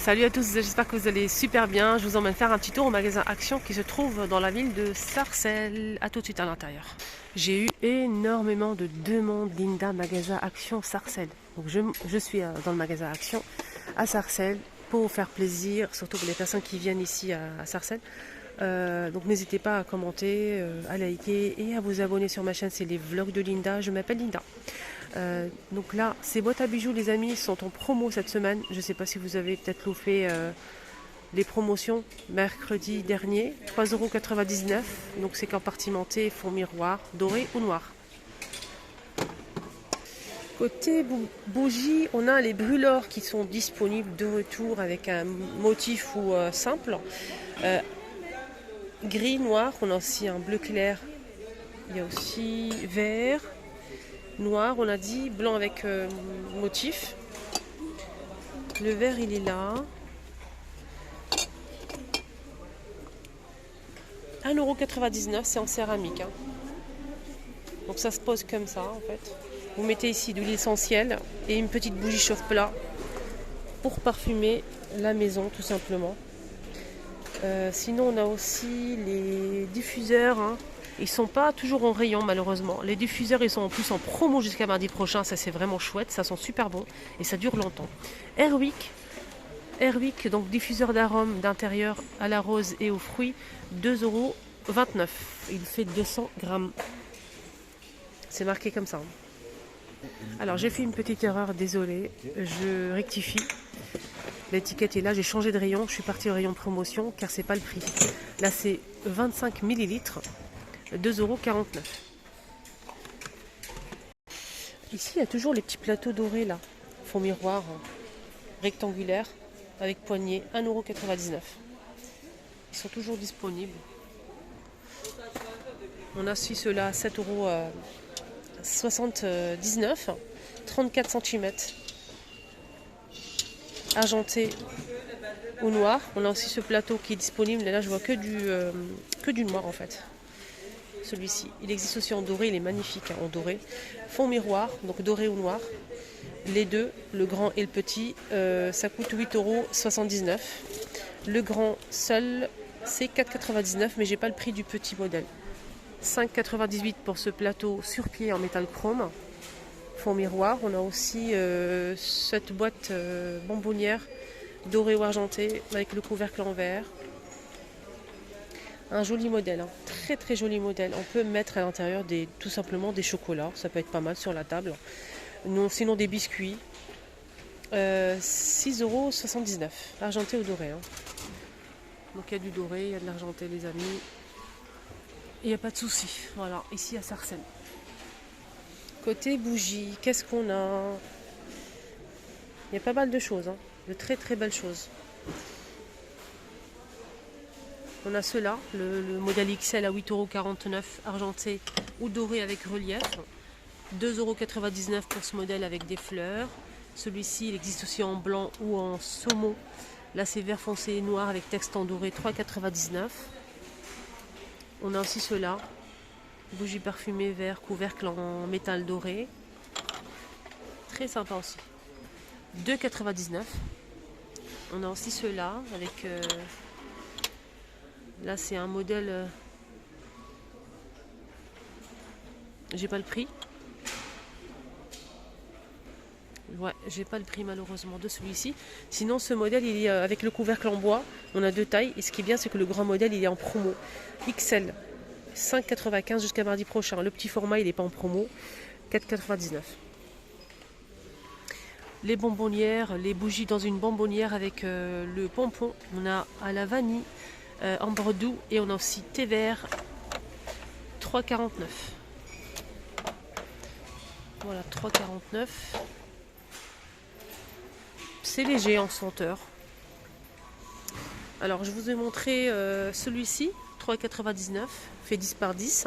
Salut à tous, j'espère que vous allez super bien. Je vous emmène faire un petit tour au magasin Action qui se trouve dans la ville de Sarcelles. A tout de suite à l'intérieur. J'ai eu énormément de demandes, Linda, magasin Action Sarcelles. Donc je suis dans le magasin Action à Sarcelles pour vous faire plaisir, surtout pour les personnes qui viennent ici à Sarcelles. Donc n'hésitez pas à commenter, à liker et à vous abonner sur ma chaîne. C'est les vlogs de Linda. Je m'appelle Linda. Donc là, ces boîtes à bijoux, les amis, sont en promo cette semaine. Je ne sais pas si vous avez peut-être loupé les promotions mercredi dernier. 3,99 €. Donc c'est compartimenté, fond miroir, doré ou noir. Côté bougies, on a les brûleurs qui sont disponibles de retour avec un motif ou simple. Gris, noir, on a aussi un bleu clair. Il y a aussi vert. Noir, on a dit, blanc avec motif. Le vert, il est là. 1,99 €, c'est en céramique. Hein. Donc ça se pose comme ça, en fait. Vous mettez ici de l'huile essentielle et une petite bougie chauffe-plat pour parfumer la maison, tout simplement. Sinon, on a aussi les diffuseurs. Hein. Ils sont pas toujours en rayon malheureusement. Les diffuseurs ils sont en plus en promo jusqu'à mardi prochain. Ça c'est vraiment chouette. Ça sent super bon et ça dure longtemps. Airwick, donc diffuseur d'arômes d'intérieur à la rose et aux fruits, 2,29 €. Il fait 200 grammes. C'est marqué comme ça. Alors j'ai fait une petite erreur, désolé. Je rectifie. L'étiquette est là, j'ai changé de rayon. Je suis partie au rayon promotion car c'est pas le prix. Là c'est 25 millilitres. 2,49 €. Ici, il y a toujours les petits plateaux dorés là. Fond miroir rectangulaire avec poignée, 1,99 €. Ils sont toujours disponibles. On a aussi ceux-là à 7,79 €. 34 cm. Argenté ou noir. On a aussi ce plateau qui est disponible. Et là, je vois que du noir en fait. Celui-ci. Il existe aussi en doré, il est magnifique hein, en doré. Fond miroir, donc doré ou noir. Les deux, le grand et le petit, ça coûte 8,79 €. Le grand seul, c'est 4,99 €, mais j'ai pas le prix du petit modèle. 5,98 € pour ce plateau sur pied en métal chrome. Fond miroir, on a aussi cette boîte bonbonnière dorée ou argentée avec le couvercle en verre. Un joli modèle, hein. Très très joli modèle. On peut mettre à l'intérieur tout simplement des chocolats, ça peut être pas mal sur la table. Non, sinon des biscuits. 6,79 €, argenté ou doré. Hein. Donc il y a du doré, il y a de l'argenté les amis. Il n'y a pas de souci. Voilà, ici à Sarcelles. Côté bougies, qu'est-ce qu'on a? Il y a pas mal de choses, hein. De très très belles choses. On a ceux-là, le modèle XL à 8,49 € argenté ou doré avec relief. 2,99 € pour ce modèle avec des fleurs. Celui-ci, il existe aussi en blanc ou en saumon. Là, c'est vert foncé et noir avec texte en doré, 3,99 €. On a aussi ceux-là. Bougie parfumée vert, couvercle en métal doré. Très sympa aussi. 2,99 €. On a aussi ceux-là avec... Là, c'est un modèle. J'ai pas le prix. Ouais, j'ai pas le prix malheureusement de celui-ci. Sinon, ce modèle, il est avec le couvercle en bois. On a deux tailles. Et ce qui est bien, c'est que le grand modèle, il est en promo. XL, 5,95 € jusqu'à mardi prochain. Le petit format, il n'est pas en promo. 4,99 €. Les bonbonnières, les bougies dans une bonbonnière avec le pompon. On a à la vanille. Ambre doux et on a aussi thé vert 3,49 €. Voilà, 3,49 €. C'est léger en senteur. Alors je vous ai montré celui-ci, 3,99 €, fait 10 par 10.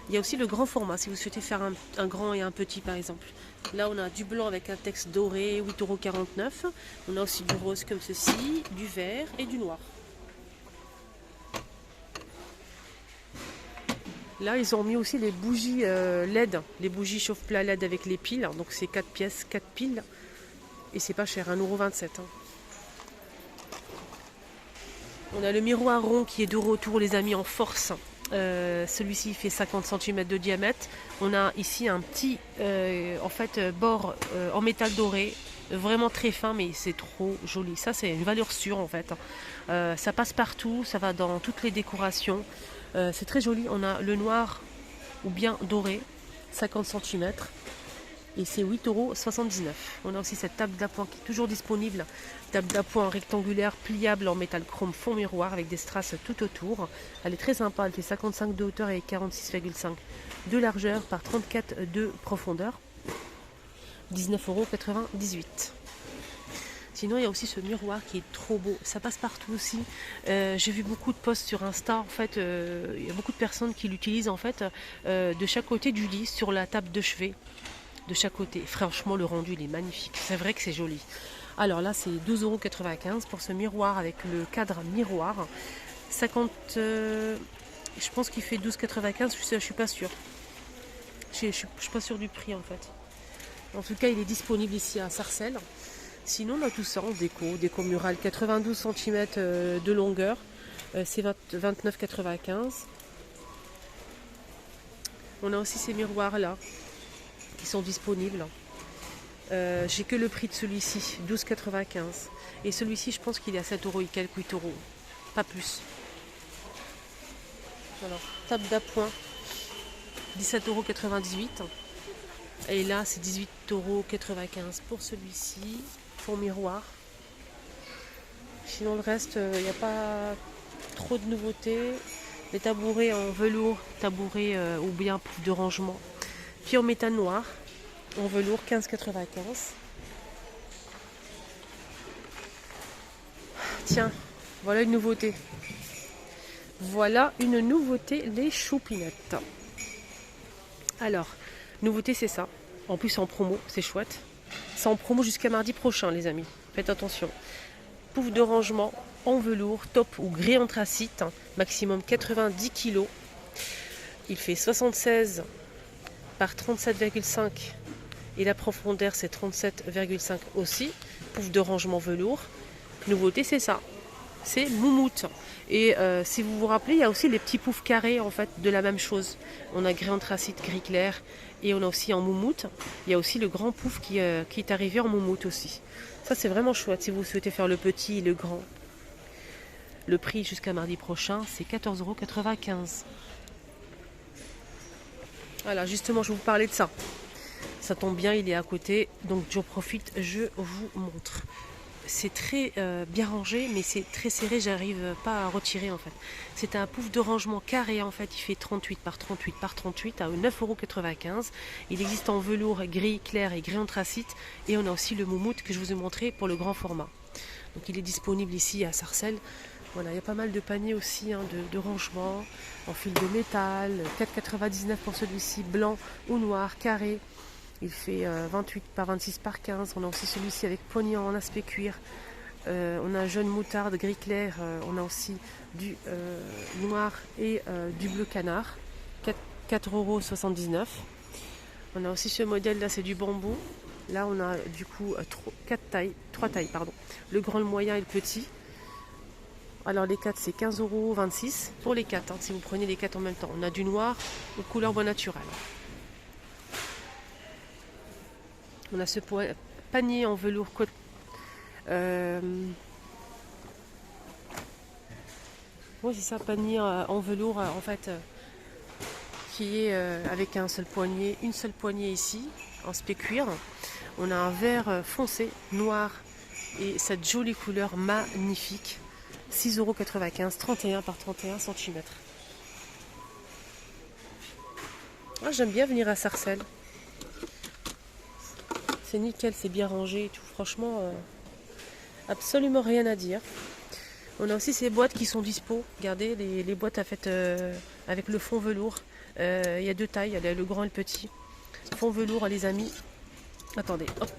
Il y a aussi le grand format si vous souhaitez faire un grand et un petit par exemple. Là on a du blanc avec un texte doré, 8,49 €. On a aussi du rose comme ceci, du vert et du noir. Là, ils ont mis aussi les bougies LED, les bougies chauffe-plat LED avec les piles. Donc c'est 4 pièces, 4 piles. Et c'est pas cher, 1,27 €. Hein. On a le miroir rond qui est de retour, les amis, en force. Celui-ci fait 50 cm de diamètre. On a ici un petit bord en métal doré, vraiment très fin, mais c'est trop joli. Ça, c'est une valeur sûre en fait. Ça passe partout, ça va dans toutes les décorations. C'est très joli. On a le noir ou bien doré, 50 cm. Et c'est 8,79 €. On a aussi cette table d'appoint qui est toujours disponible. Table d'appoint rectangulaire pliable en métal chrome fond miroir avec des strass tout autour. Elle est très sympa, elle fait 55 de hauteur et 46,5 de largeur par 34 de profondeur. 19,98 €. Sinon, il y a aussi ce miroir qui est trop beau. Ça passe partout aussi. J'ai vu beaucoup de posts sur Insta. En fait, il y a beaucoup de personnes qui l'utilisent en fait de chaque côté du lit sur la table de chevet. De chaque côté. Franchement, le rendu, il est magnifique. C'est vrai que c'est joli. Alors là, c'est 12,95 € pour ce miroir avec le cadre miroir. 50, je pense qu'il fait 12,95 €. Je suis pas sûre. Je suis pas sûre du prix en fait. En tout cas, il est disponible ici à Sarcelles. Sinon, on a tout ça en déco murale, 92 cm de longueur. C'est 29,95 €. On a aussi ces miroirs là qui sont disponibles. J'ai que le prix de celui-ci, 12,95 €. Et celui-ci, je pense qu'il est à 7 € et quelques, 8 €. Pas plus. Voilà. Table d'appoint, 17,98 €. Et là, c'est 18,95 € pour celui-ci, pour miroir. Sinon, le reste, il n'y a pas trop de nouveautés. Les tabourets en velours, tabourets ou bien pouf de rangement. Puis en métal noir, en velours, 15,95 €. Tiens, voilà une nouveauté. Voilà une nouveauté, les choupinettes. Alors, nouveauté, c'est ça. En plus, en promo, c'est chouette. C'est en promo jusqu'à mardi prochain, les amis. Faites attention. Pouf de rangement en velours, top ou gris anthracite, maximum 90 kg. Il fait 76 par 37,5 et la profondeur c'est 37,5 aussi. Pouf de rangement velours. Nouveauté, c'est ça. C'est moumoute. Et si vous vous rappelez, il y a aussi les petits poufs carrés en fait de la même chose. On a gris anthracite, gris clair et on a aussi en moumoute. Il y a aussi le grand pouf qui est arrivé en moumoute aussi. Ça c'est vraiment chouette si vous souhaitez faire le petit et le grand. Le prix jusqu'à mardi prochain, c'est 14,95 €. Voilà, justement, je vais vous parler de ça. Ça tombe bien, il est à côté, donc j'en profite, je vous montre. C'est très bien rangé, mais c'est très serré, j'arrive pas à retirer en fait. C'est un pouf de rangement carré en fait, il fait 38 par 38 par 38 à 9,95 €. Il existe en velours gris clair et gris anthracite, et on a aussi le moumoute que je vous ai montré pour le grand format. Donc il est disponible ici à Sarcelles. Voilà, il y a pas mal de paniers aussi de rangement en fil de métal, 4,99 € pour celui-ci, blanc ou noir, carré. Il fait 28 par 26 par 15. On a aussi celui-ci avec poignée en aspect cuir. On a un jaune moutarde, gris clair. On a aussi du noir et du bleu canard. 4,79 €. On a aussi ce modèle là, c'est du bambou. Là, on a du coup 3 tailles. Le grand, le moyen et le petit. Alors les 4 c'est 15,26 € pour les 4 si vous prenez les 4 en même temps. On a du noir aux couleurs bois naturel. On a ce panier en velours côte. Oui c'est ça, panier en velours en fait qui est avec un seul poignet, une seule poignée ici en spé cuir. On a un vert foncé, noir et cette jolie couleur magnifique. 6,95 €, 31 par 31 cm. Ah, j'aime bien venir à Sarcelles. C'est nickel, c'est bien rangé et tout. Franchement, absolument rien à dire. On a aussi ces boîtes qui sont dispo. Regardez, les boîtes faites avec le fond velours. Il y a 2 tailles, il y a le grand et le petit. Fond velours, les amis. Attendez, hop.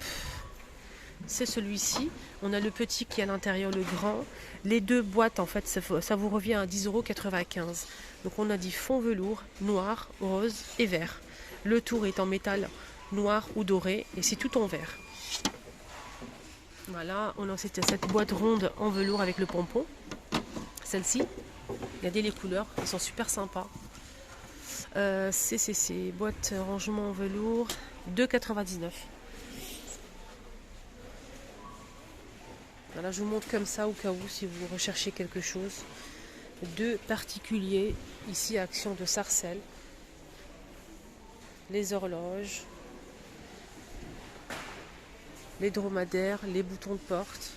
C'est celui-ci. On a le petit qui est à l'intérieur, le grand. Les 2 boîtes, en fait, ça vous revient à 10,95 €. Donc on a dit fond velours, noir, rose et vert. Le tour est en métal noir ou doré et c'est tout en vert. Voilà, on a cette boîte ronde en velours avec le pompon. celle-ci. Regardez les couleurs, elles sont super sympas. CCC, boîte rangement en velours, 2,99. Voilà, je vous montre comme ça au cas où si vous recherchez quelque chose. Deux particuliers, ici Action de Sarcelles. Les horloges, les dromadaires, les boutons de porte.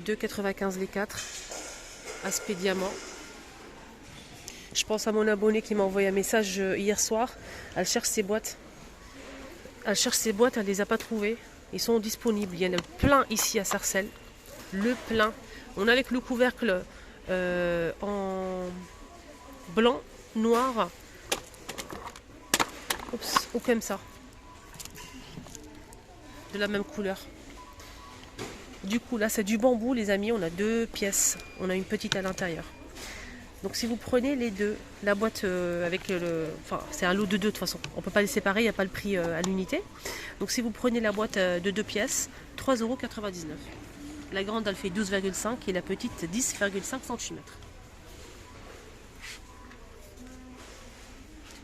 2,95 les 4. Aspect diamant. Je pense à mon abonné qui m'a envoyé un message hier soir. Elle cherche ses boîtes. Elle ne les a pas trouvées. Ils sont disponibles. Il y en a plein ici à Sarcelles. Le plein. On a avec le couvercle en blanc, noir. Oups, ou comme ça. De la même couleur. Du coup, là, c'est du bambou, les amis. On a 2 pièces. On a une petite à l'intérieur. Donc si vous prenez les deux, la boîte avec enfin c'est un lot de 2 de toute façon, on ne peut pas les séparer, il n'y a pas le prix à l'unité. Donc si vous prenez la boîte de 2 pièces, 3,99 €. La grande elle fait 12,5 et la petite 10,5 cm.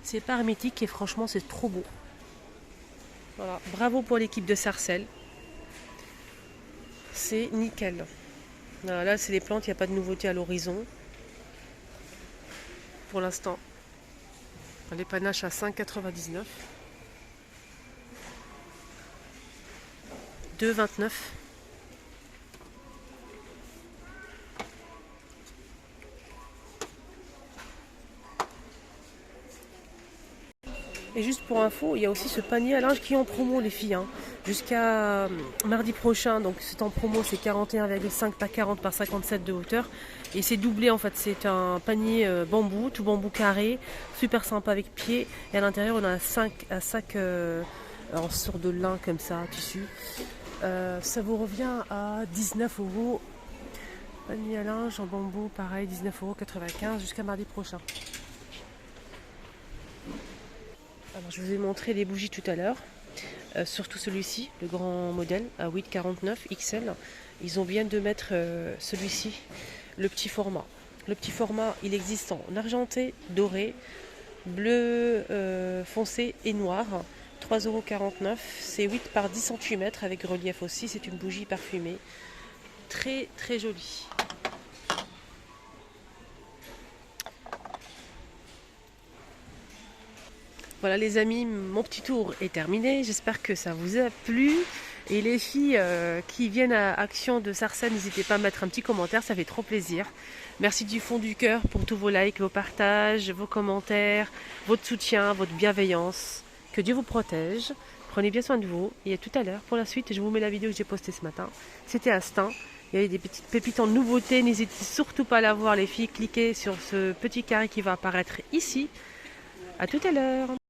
C'est pas hermétique et franchement c'est trop beau. Voilà, bravo pour l'équipe de Sarcelles. C'est nickel. Voilà, là c'est les plantes, il n'y a pas de nouveauté à l'horizon. Pour l'instant, les panaches à 5,99, 2,29. Et juste pour info, il y a aussi ce panier à linge qui est en promo les filles. Jusqu'à mardi prochain, donc c'est en promo, c'est 41,5 par 40 par 57 de hauteur. Et c'est doublé en fait, c'est un panier bambou, tout bambou carré, super sympa avec pied. Et à l'intérieur on a un sac en sorte de lin comme ça, tissu. Ça vous revient à 19 €. Panier à linge en bambou, pareil, 19,95 € jusqu'à mardi prochain. Alors, je vous ai montré les bougies tout à l'heure, surtout celui-ci, le grand modèle à 8,49 XL. Ils ont bien de mettre celui-ci, le petit format. Le petit format, il existe en argenté, doré, bleu foncé et noir. 3,49 €. C'est 8 par 10 cm avec relief aussi. C'est une bougie parfumée. Très très jolie. Voilà les amis, mon petit tour est terminé. J'espère que ça vous a plu. Et les filles qui viennent à Action de Sarcelles, n'hésitez pas à mettre un petit commentaire, ça fait trop plaisir. Merci du fond du cœur pour tous vos likes, vos partages, vos commentaires, votre soutien, votre bienveillance. Que Dieu vous protège. Prenez bien soin de vous. Et à tout à l'heure pour la suite. Je vous mets la vidéo que j'ai postée ce matin. C'était Instinct. Il y avait des petites pépites en nouveauté. N'hésitez surtout pas à la voir les filles. Cliquez sur ce petit carré qui va apparaître ici. À tout à l'heure.